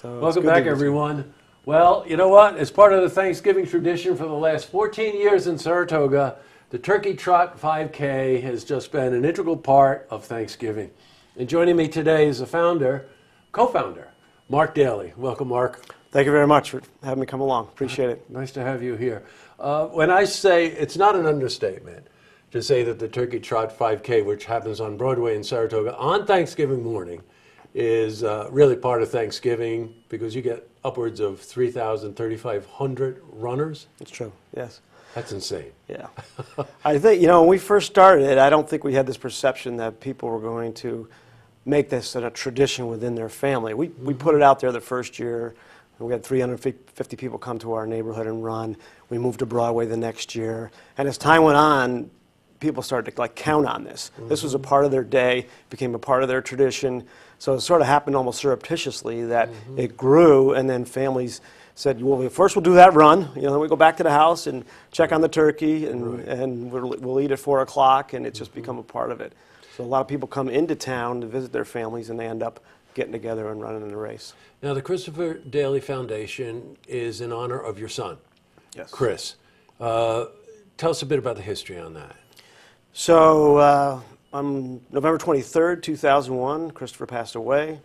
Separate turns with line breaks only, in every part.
So
Welcome back, everyone. Well, you know what? As part of the Thanksgiving tradition for the last 14 years in Saratoga, the Turkey Trot 5K has just been an integral part of Thanksgiving. And joining me today is the co-founder, Mark Dailey. Welcome, Mark.
Thank you very much for having me come along. Appreciate it.
Nice to have you here. When I say, it's not an understatement to say that the Turkey Trot 5K, which happens on Broadway in Saratoga on Thanksgiving morning, is really part of Thanksgiving because you get upwards of 3,000, 3,500 runners.
It's true, yes.
That's insane.
Yeah. I think, when we first started, I don't think we had this perception that people were going to make this a tradition within their family. We put it out there the first year, and we had 350 people come to our neighborhood and run. We moved to Broadway the next year. And as time went on, people started to count on this. This was a part of their day, became a part of their tradition. So it sort of happened almost surreptitiously that it grew, and then families said, well, first we'll do that run, then we go back to the house and check on the turkey, and we'll eat at 4 o'clock, and it's just become a part of it. So a lot of people come into town to visit their families, and they end up getting together and running in the race.
Now, the Christopher Dailey Foundation is in honor of your son,
Yes.
Chris. Tell us a bit about the history on that.
So on November 23rd, 2001, Christopher passed away.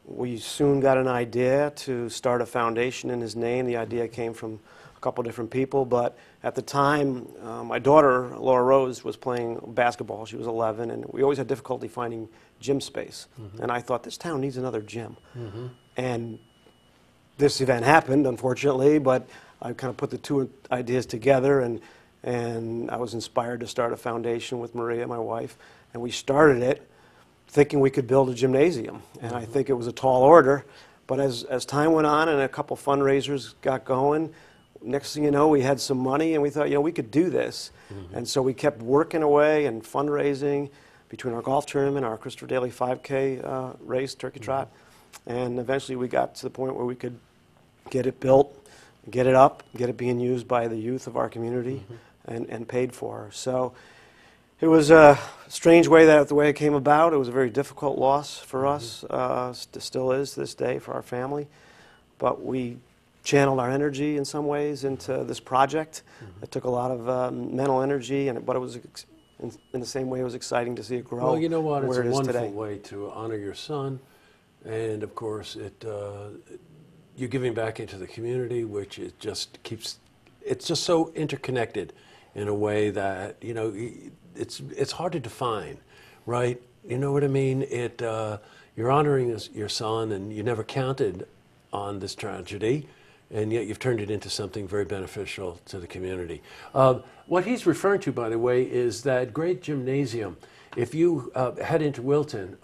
We soon got an idea to start a foundation in his name. The idea came from a couple different people, but at the time, my daughter, Laura Rose, was playing basketball. She was 11, and we always had difficulty finding gym space. And I thought, this town needs another gym. And this event happened, unfortunately, but I kind of put the two ideas together, and I was inspired to start a foundation with Maria, my wife, and we started it thinking we could build a gymnasium. And I think it was a tall order, but as time went on and a couple fundraisers got going, next thing you know, we had some money, and we thought, we could do this. And so we kept working away and fundraising between our golf tournament, our Christopher Dailey 5K race, Turkey Trot, and eventually we got to the point where we could get it built, get it up, get it being used by the youth of our community, and paid for. So it was a strange way the way it came about. It was a very difficult loss for us, still is to this day for our family. But we channeled our energy in some ways into this project. It took a lot of mental energy, but it was in the same way it was exciting to see it grow.
Well, you know what? It's a wonderful
today.
way to honor your son, and of course, you're giving back into the community, which it just keeps. It's just so interconnected in a way that it's hard to define, right? You know what I mean? You're honoring your son, and you never counted on this tragedy, and yet you've turned it into something very beneficial to the community. What he's referring to, by the way, is that great gymnasium. If you head into Wilton,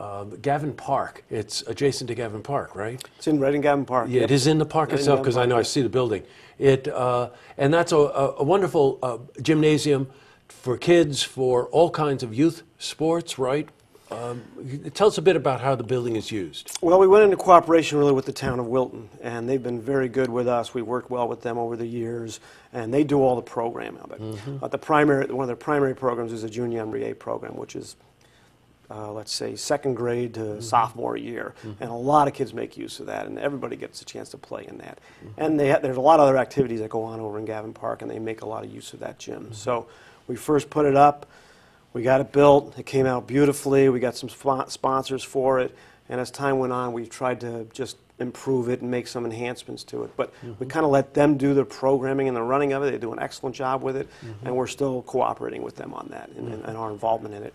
Gavin Park, it's adjacent to Gavin Park, right?
It's right in Gavin Park.
Yeah, it is in the park itself, because I know I see the building. And that's a wonderful gymnasium for kids, for all kinds of youth sports, right? Tell us a bit about how the building is used.
Well, we went into cooperation really with the town of Wilton, and they've been very good with us. We worked well with them over the years, and they do all the program of it. One of their primary programs is a junior MBA program, which is, let's say, second grade to sophomore year. And a lot of kids make use of that, and everybody gets a chance to play in that. And there's a lot of other activities that go on over in Gavin Park, and they make a lot of use of that gym. So we first put it up. We got it built. It came out beautifully. We got some sponsors for it. And as time went on, we tried to just improve it and make some enhancements to it. But we kind of let them do the programming and the running of it. They do an excellent job with it. And we're still cooperating with them on that and our involvement in it.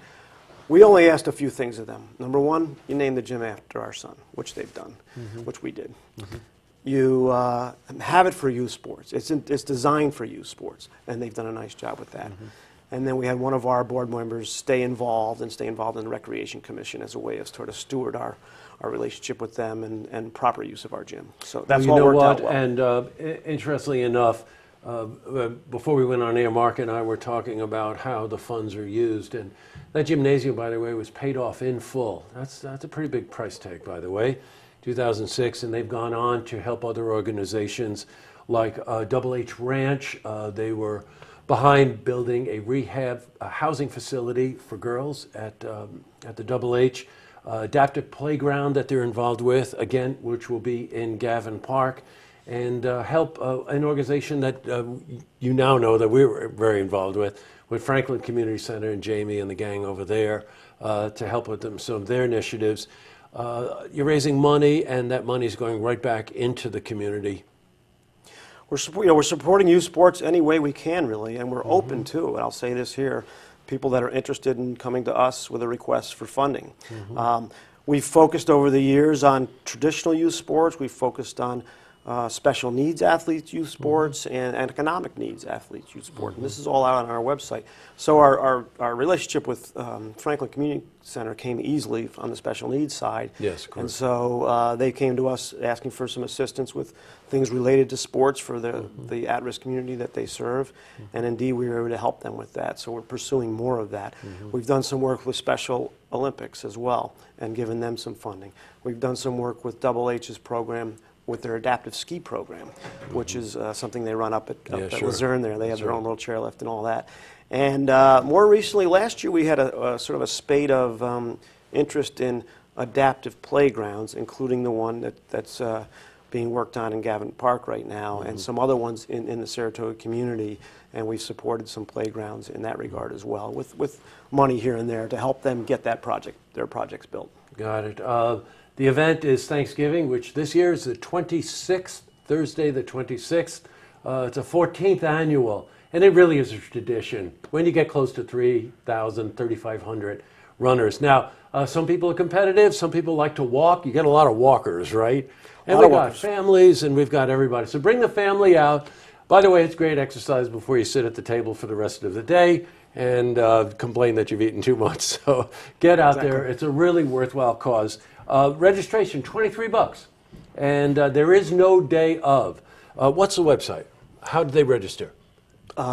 We only asked a few things of them. Number one, you name the gym after our son, which they've done, which we did. You have it for youth sports. It's designed for youth sports, and they've done a nice job with that. And then we had one of our board members stay involved in the Recreation Commission as a way of sort of steward our relationship with them and proper use of our gym. So that's all worked out well.
And interestingly enough, before we went on air, Mark and I were talking about how the funds are used. And that gymnasium, by the way, was paid off in full. That's a pretty big price tag, by the way, 2006. And they've gone on to help other organizations like Double H Ranch. They were behind building a rehab housing facility for girls at the Double H. adaptive playground that they're involved with, again, which will be in Gavin Park, and help an organization that you now know that we're very involved with Franklin Community Center and Jamie and the gang over there to help with some of their initiatives. You're raising money, and that money is going right back into the community.
We're supporting youth sports any way we can, really, and we're open to, and I'll say this here, people that are interested in coming to us with a request for funding. We've focused over the years on traditional youth sports. We've focused on special needs athletes, youth sports, and economic needs athletes, youth sport. And this is all out on our website. So our relationship with Franklin Community Center came easily on the special needs side.
Yes, correct.
And so they came to us asking for some assistance with things related to sports for the at-risk community that they serve. And indeed, we were able to help them with that. So we're pursuing more of that. We've done some work with Special Olympics as well and given them some funding. We've done some work with Double H's program with their adaptive ski program, which is something they run up at Luzerne there. They have their own little chairlift and all that. And more recently, last year, we had a sort of a spate of interest in adaptive playgrounds, including the one that's being worked on in Gavin Park right now, and some other ones in the Saratoga community. And we've supported some playgrounds in that regard as well, with money here and there to help them get their projects built.
Got it. The event is Thanksgiving, which this year is the 26th, Thursday the 26th. It's a 14th annual, and it really is a tradition when you get close to 3,000, 3,500 runners. Now, some people are competitive, some people like to walk. You get a lot of walkers, right? And we've got families, and we've got everybody. So bring the family out. By the way, it's great exercise before you sit at the table for the rest of the day and complain that you've eaten too much. So get out there. It's a really worthwhile cause. Registration, $23. And there is no day of. What's the website? How do they register?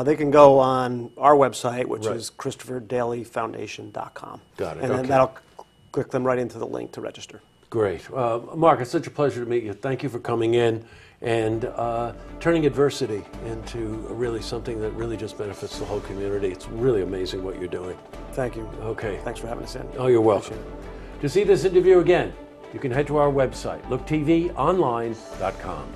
They can go on our website, which is ChristopherDaileyFoundation.com.
Got it.
And then that'll click them right into the link to register.
Great. Mark, it's such a pleasure to meet you. Thank you for coming in and turning adversity into really something that really just benefits the whole community. It's really amazing what you're doing.
Thank you.
Okay.
Thanks for having us in.
Oh, you're welcome. To see this interview again, you can head to our website, looktvonline.com.